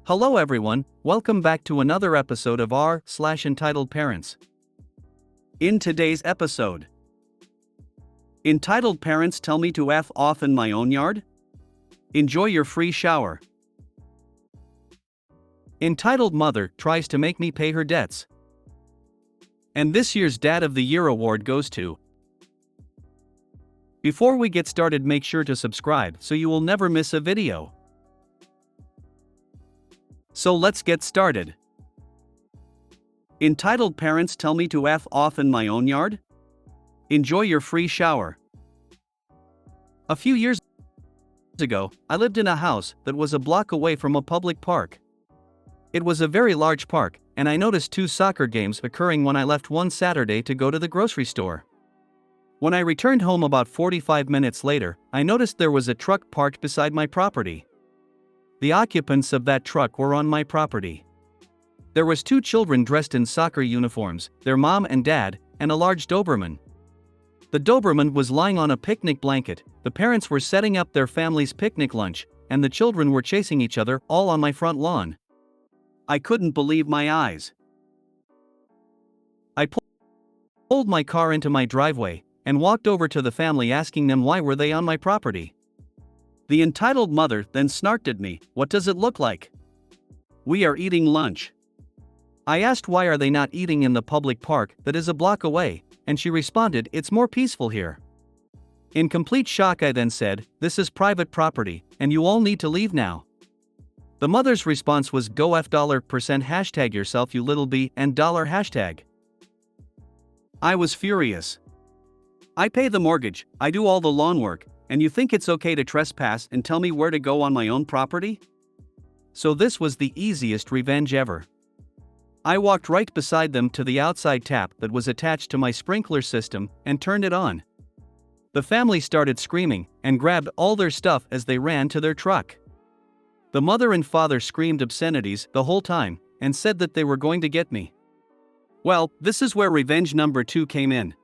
Hello everyone, welcome back to another episode of r/Entitled Parents. In today's episode, entitled parents tell me to F off in my own yard? Enjoy your free shower. Entitled mother tries to make me pay her debts. And this year's Dad of the Year award goes to. Before we get started, make sure to subscribe so you will never miss a video. So let's get started. Entitled parents tell me to F off in my own yard? Enjoy your free shower. A few years ago, I lived in a house that was a block away from a public park. It was a very large park, and I noticed two soccer games occurring when I left one Saturday to go to the grocery store. When I returned home about 45 minutes later, I noticed there was a truck parked beside my property. The occupants of that truck were on my property. There was two children dressed in soccer uniforms, their mom and dad, and a large Doberman. The Doberman was lying on a picnic blanket, the parents were setting up their family's picnic lunch, and the children were chasing each other, all on my front lawn. I couldn't believe my eyes. I pulled my car into my driveway, and walked over to the family asking them why were they on my property. The entitled mother then snarked at me, "What does it look like?" "We are eating lunch." I asked why are they not eating in the public park that is a block away, and she responded, "It's more peaceful here." In complete shock I then said, "This is private property, and you all need to leave now." The mother's response was, "Go $% hashtag yourself you little b and $hashtag." I was furious. I pay the mortgage, I do all the lawn work, and you think it's okay to trespass and tell me where to go on my own property? So this was the easiest revenge ever. I walked right beside them to the outside tap that was attached to my sprinkler system and turned it on. The family started screaming and grabbed all their stuff as they ran to their truck. The mother and father screamed obscenities the whole time and said that they were going to get me. Well, this is where revenge number 2 came in.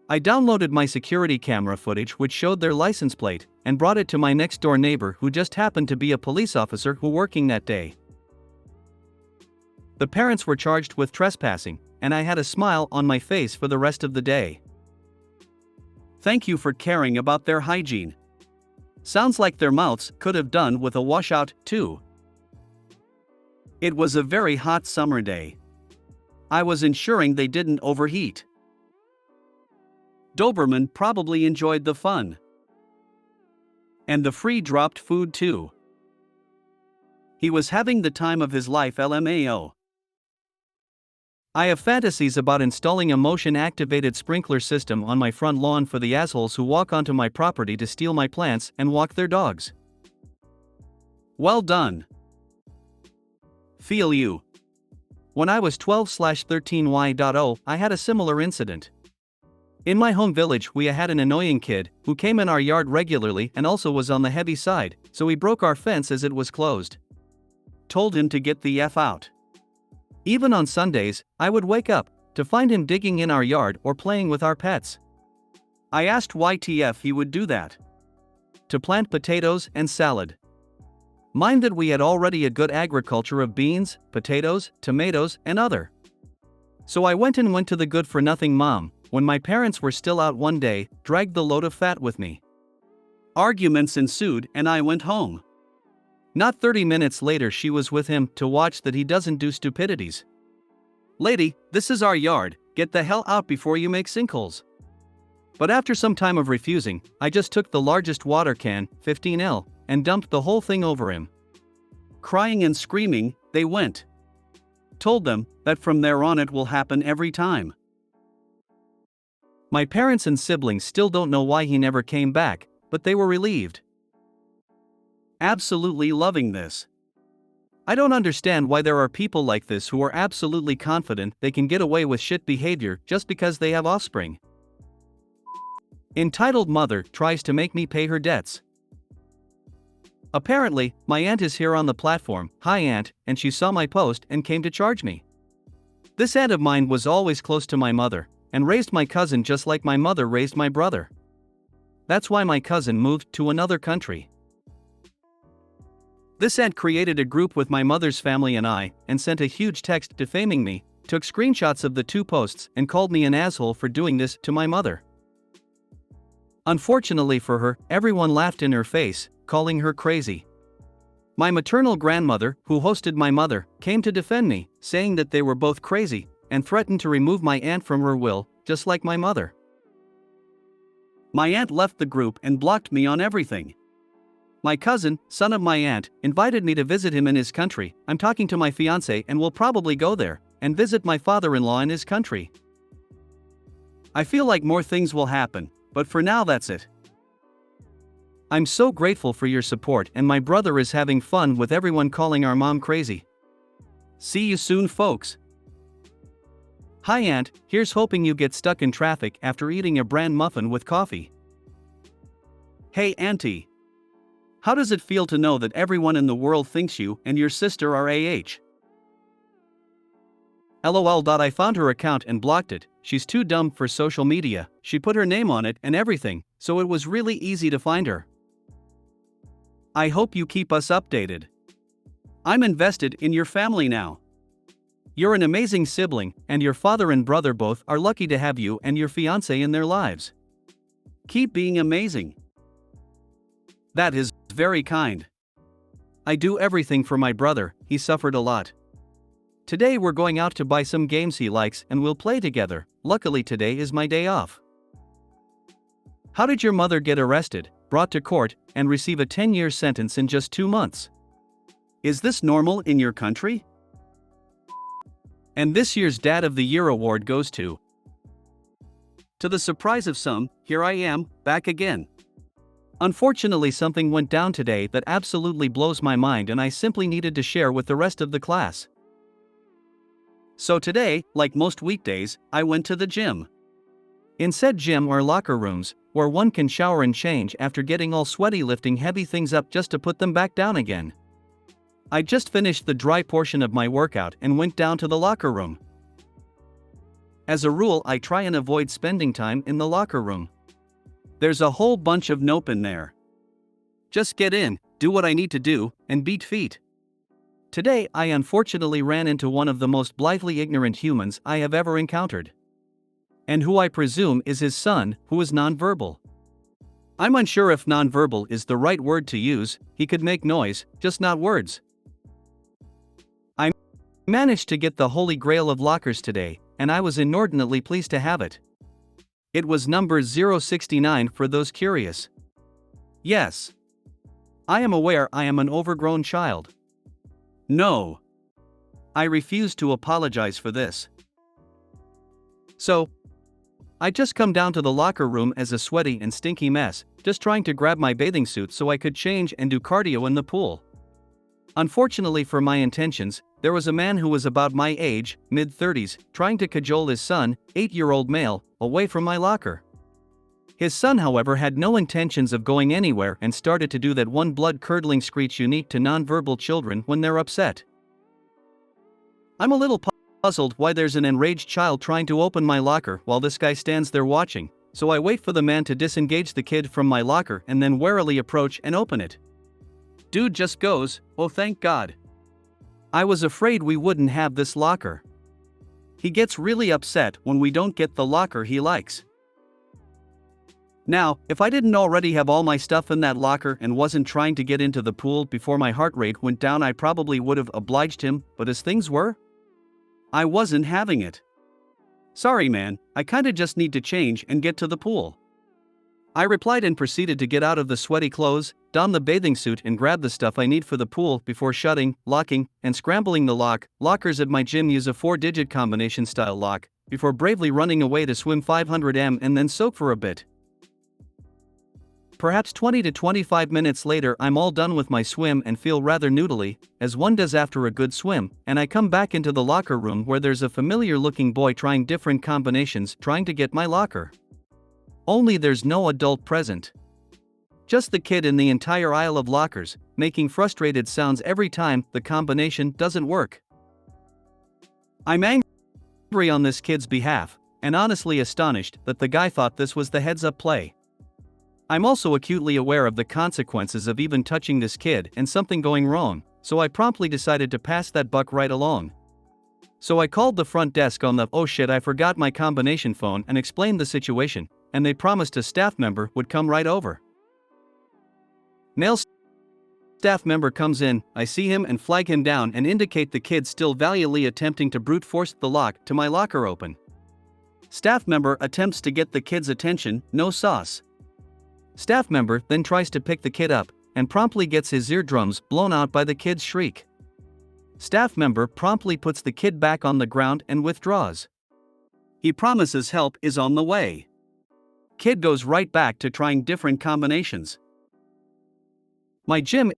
I downloaded my security camera footage which showed their license plate and brought it to my next door neighbor who just happened to be a police officer who working that day. The parents were charged with trespassing, and I had a smile on my face for the rest of the day. Thank you for caring about their hygiene. Sounds like their mouths could have done with a washout, too. It was a very hot summer day. I was ensuring they didn't overheat. Doberman probably enjoyed the fun. And the free dropped food too. He was having the time of his life LMAO. I have fantasies about installing a motion-activated sprinkler system on my front lawn for the assholes who walk onto my property to steal my plants and walk their dogs. Well done. Feel you. When I was 12/13Y.0, I had a similar incident. In my home village we had an annoying kid who came in our yard regularly and also was on the heavy side, so he broke our fence as it was closed. Told him to get the F out. Even on Sundays, I would wake up to find him digging in our yard or playing with our pets. I asked why TF he would do that. To plant potatoes and salad. Mind that we had already a good agriculture of beans, potatoes, tomatoes, and other. So I went to the good-for-nothing mom, when my parents were still out one day, dragged the load of fat with me. Arguments ensued and I went home. Not 30 minutes later she was with him to watch that he doesn't do stupidities. "Lady, this is our yard, get the hell out before you make sinkholes." But after some time of refusing, I just took the largest water can, 15L, and dumped the whole thing over him. Crying and screaming, they went. Told them that from there on it will happen every time. My parents and siblings still don't know why he never came back, but they were relieved. Absolutely loving this. I don't understand why there are people like this who are absolutely confident they can get away with shit behavior just because they have offspring. Entitled mother tries to make me pay her debts. Apparently, my aunt is here on the platform. Hi aunt, and she saw my post and came to charge me. This aunt of mine was always close to my mother, and raised my cousin just like my mother raised my brother. That's why my cousin moved to another country. This aunt created a group with my mother's family and I, and sent a huge text defaming me, took screenshots of the 2 posts, and called me an asshole for doing this to my mother. Unfortunately for her, everyone laughed in her face, calling her crazy. My maternal grandmother, who hosted my mother, came to defend me, saying that they were both crazy, and threatened to remove my aunt from her will, just like my mother. My aunt left the group and blocked me on everything. My cousin, son of my aunt, invited me to visit him in his country. I'm talking to my fiancé and will probably go there and visit my father-in-law in his country. I feel like more things will happen, but for now that's it. I'm so grateful for your support, and my brother is having fun with everyone calling our mom crazy. See you soon, folks. Hi Aunt, here's hoping you get stuck in traffic after eating a bran muffin with coffee. Hey Auntie. How does it feel to know that everyone in the world thinks you and your sister are AH? LOL. I found her account and blocked it. She's too dumb for social media. She put her name on it and everything, so it was really easy to find her. I hope you keep us updated. I'm invested in your family now. You're an amazing sibling, and your father and brother both are lucky to have you and your fiancé in their lives. Keep being amazing. That is very kind. I do everything for my brother, he suffered a lot. Today we're going out to buy some games he likes and we'll play together. Luckily today is my day off. How did your mother get arrested, brought to court, and receive a 10-year sentence in just 2 months? Is this normal in your country? And this year's Dad of the Year award goes to the surprise of some, here I am, back again. Unfortunately, something went down today that absolutely blows my mind, and I simply needed to share with the rest of the class. So today, like most weekdays, I went to the gym. In said gym are locker rooms, where one can shower and change after getting all sweaty lifting heavy things up just to put them back down again. I just finished the dry portion of my workout and went down to the locker room. As a rule, I try and avoid spending time in the locker room. There's a whole bunch of nope in there. Just get in, do what I need to do, and beat feet. Today I unfortunately ran into one of the most blithely ignorant humans I have ever encountered. And who I presume is his son, who is nonverbal. I'm unsure if nonverbal is the right word to use. He could make noise, just not words. I managed to get the holy grail of lockers today, and I was inordinately pleased to have it. It was number 069 for those curious. Yes. I am aware I am an overgrown child. No. I refuse to apologize for this. So, I just come down to the locker room as a sweaty and stinky mess, just trying to grab my bathing suit so I could change and do cardio in the pool. Unfortunately for my intentions, there was a man who was about my age, mid-30s, trying to cajole his son, 8-year-old male, away from my locker. His son, however, had no intentions of going anywhere and started to do that one blood-curdling screech unique to nonverbal children when they're upset. I'm a little puzzled why there's an enraged child trying to open my locker while this guy stands there watching, so I wait for the man to disengage the kid from my locker and then warily approach and open it. Dude just goes, "Oh thank God. I was afraid we wouldn't have this locker." He gets really upset when we don't get the locker he likes. Now, if I didn't already have all my stuff in that locker and wasn't trying to get into the pool before my heart rate went down, I probably would have obliged him, but as things were, I wasn't having it. Sorry man, I kinda just need to change and get to the pool. I replied and proceeded to get out of the sweaty clothes, don the bathing suit and grab the stuff I need for the pool before shutting, locking, and scrambling the lock. Lockers at my gym use a 4-digit combination style lock, before bravely running away to swim 500 m and then soak for a bit. Perhaps 20 to 25 minutes later I'm all done with my swim and feel rather noodly, as one does after a good swim, and I come back into the locker room where there's a familiar looking boy trying different combinations trying to get my locker. Only there's no adult present. Just the kid in the entire aisle of lockers, making frustrated sounds every time the combination doesn't work. I'm angry on this kid's behalf, and honestly astonished that the guy thought this was the heads-up play. I'm also acutely aware of the consequences of even touching this kid and something going wrong, so I promptly decided to pass that buck right along. So I called the front desk on the "oh shit I forgot my combination" phone and explained the situation, and they promised a staff member would come right over. Male staff member comes in, I see him and flag him down and indicate the kid still valiantly attempting to brute force the lock to my locker open. Staff member attempts to get the kid's attention, no sauce. Staff member then tries to pick the kid up, and promptly gets his eardrums blown out by the kid's shriek. Staff member promptly puts the kid back on the ground and withdraws. He promises help is on the way. Kid goes right back to trying different combinations. My gym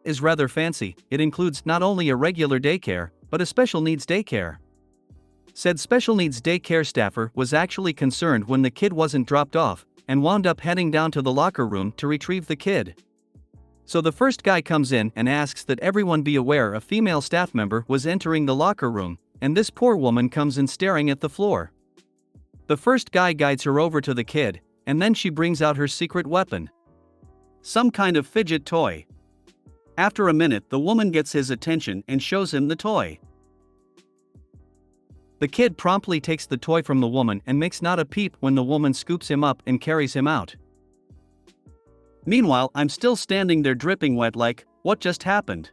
is rather fancy. It includes not only a regular daycare, but a special needs daycare. Said special needs daycare staffer was actually concerned when the kid wasn't dropped off, and wound up heading down to the locker room to retrieve the kid. So the first guy comes in and asks that everyone be aware a female staff member was entering the locker room, and this poor woman comes in staring at the floor. The first guy guides her over to the kid, and then she brings out her secret weapon. Some kind of fidget toy. After a minute, the woman gets his attention and shows him the toy. The kid promptly takes the toy from the woman and makes not a peep when the woman scoops him up and carries him out. Meanwhile, I'm still standing there dripping wet like, what just happened?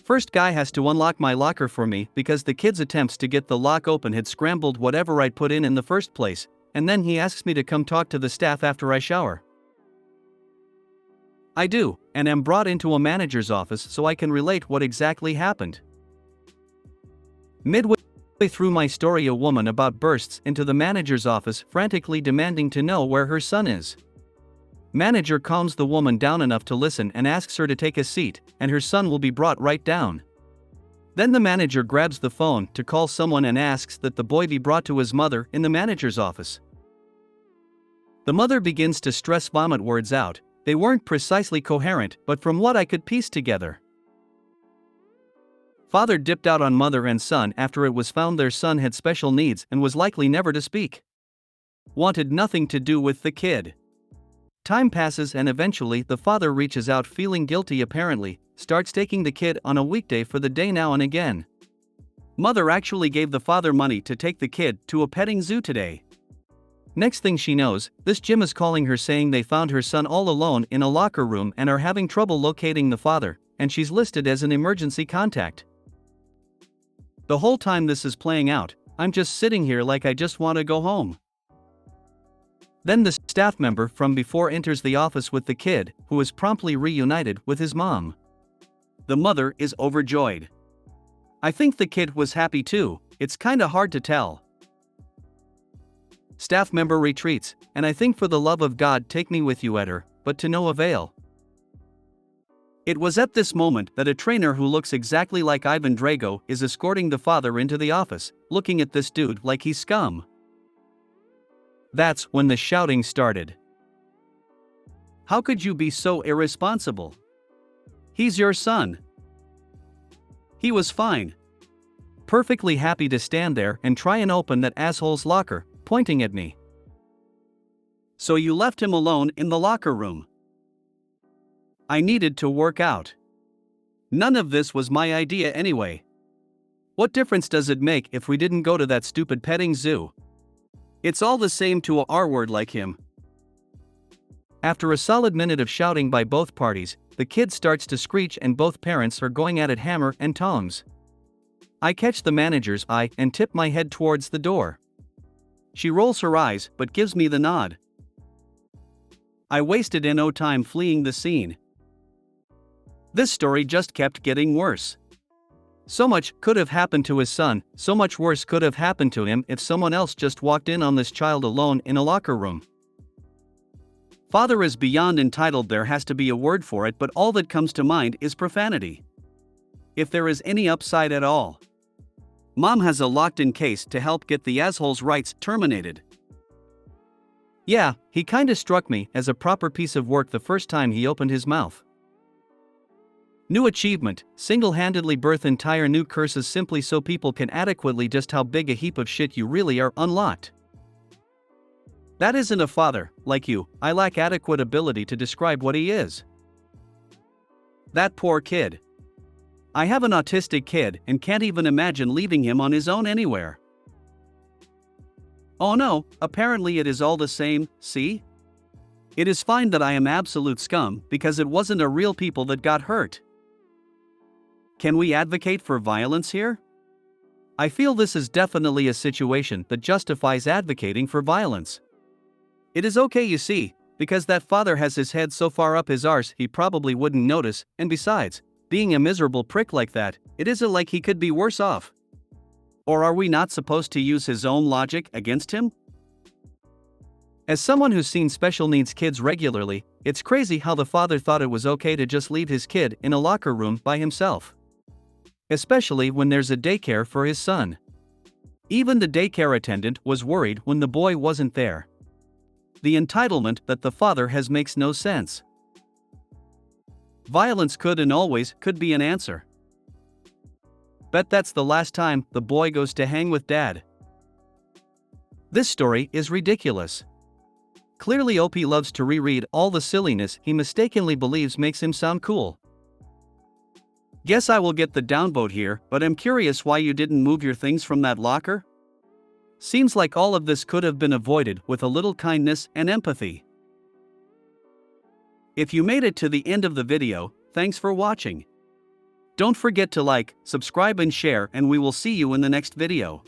First guy has to unlock my locker for me because the kid's attempts to get the lock open had scrambled whatever I'd put in the first place, and then he asks me to come talk to the staff after I shower. I do, and am brought into a manager's office so I can relate what exactly happened. Midway through my story, a woman about bursts into the manager's office frantically demanding to know where her son is. Manager calms the woman down enough to listen and asks her to take a seat, and her son will be brought right down. Then the manager grabs the phone to call someone and asks that the boy be brought to his mother in the manager's office. The mother begins to stress vomit words out. They weren't precisely coherent, but from what I could piece together. Father dipped out on mother and son after it was found their son had special needs and was likely never to speak. Wanted nothing to do with the kid. Time passes and eventually the father reaches out feeling guilty apparently, starts taking the kid on a weekday for the day now and again. Mother actually gave the father money to take the kid to a petting zoo today. Next thing she knows, this gym is calling her saying they found her son all alone in a locker room and are having trouble locating the father, and she's listed as an emergency contact. The whole time this is playing out, I'm just sitting here like I just want to go home. Then the staff member from before enters the office with the kid, who is promptly reunited with his mom. The mother is overjoyed. I think the kid was happy too, it's kinda hard to tell. Staff member retreats, and I think for the love of God take me with you, Eder, but to no avail. It was at this moment that a trainer who looks exactly like Ivan Drago is escorting the father into the office, looking at this dude like he's scum. That's when the shouting started. How could you be so irresponsible? He's your son. He was fine. Perfectly happy to stand there and try and open that asshole's locker, pointing at me. So you left him alone in the locker room. I needed to work out. None of this was my idea anyway. What difference does it make if we didn't go to that stupid petting zoo? It's all the same to a R-word like him. After a solid minute of shouting by both parties, the kid starts to screech and both parents are going at it hammer and tongs. I catch the manager's eye and tip my head towards the door. She rolls her eyes but gives me the nod. I wasted no time fleeing the scene. This story just kept getting worse. So much could have happened to his son, so much worse could have happened to him if someone else just walked in on this child alone in a locker room. Father is beyond entitled, there has to be a word for it, but all that comes to mind is profanity. If there is any upside at all. Mom has a locked-in case to help get the asshole's rights terminated. Yeah, he kinda struck me as a proper piece of work the first time he opened his mouth. New achievement, single-handedly birth entire new curses simply so people can adequately just how big a heap of shit you really are unlocked. That isn't a father, like you. I lack adequate ability to describe what he is. That poor kid. I have an autistic kid and can't even imagine leaving him on his own anywhere. Oh no, apparently it is all the same, see? It is fine that I am absolute scum because it wasn't a real people that got hurt. Can we advocate for violence here? I feel this is definitely a situation that justifies advocating for violence. It is okay, you see, because that father has his head so far up his arse he probably wouldn't notice, and besides, being a miserable prick like that, it isn't like he could be worse off. Or are we not supposed to use his own logic against him? As someone who's seen special needs kids regularly, it's crazy how the father thought it was okay to just leave his kid in a locker room by himself. Especially when there's a daycare for his son. Even the daycare attendant was worried when the boy wasn't there. The entitlement that the father has makes no sense. Violence could and always could be an answer. Bet that's the last time the boy goes to hang with dad. This story is ridiculous. Clearly OP loves to reread all the silliness he mistakenly believes makes him sound cool. Guess I will get the downvote here, but I'm curious why you didn't move your things from that locker? Seems like all of this could have been avoided with a little kindness and empathy. If you made it to the end of the video, thanks for watching. Don't forget to like, subscribe and share, and we will see you in the next video.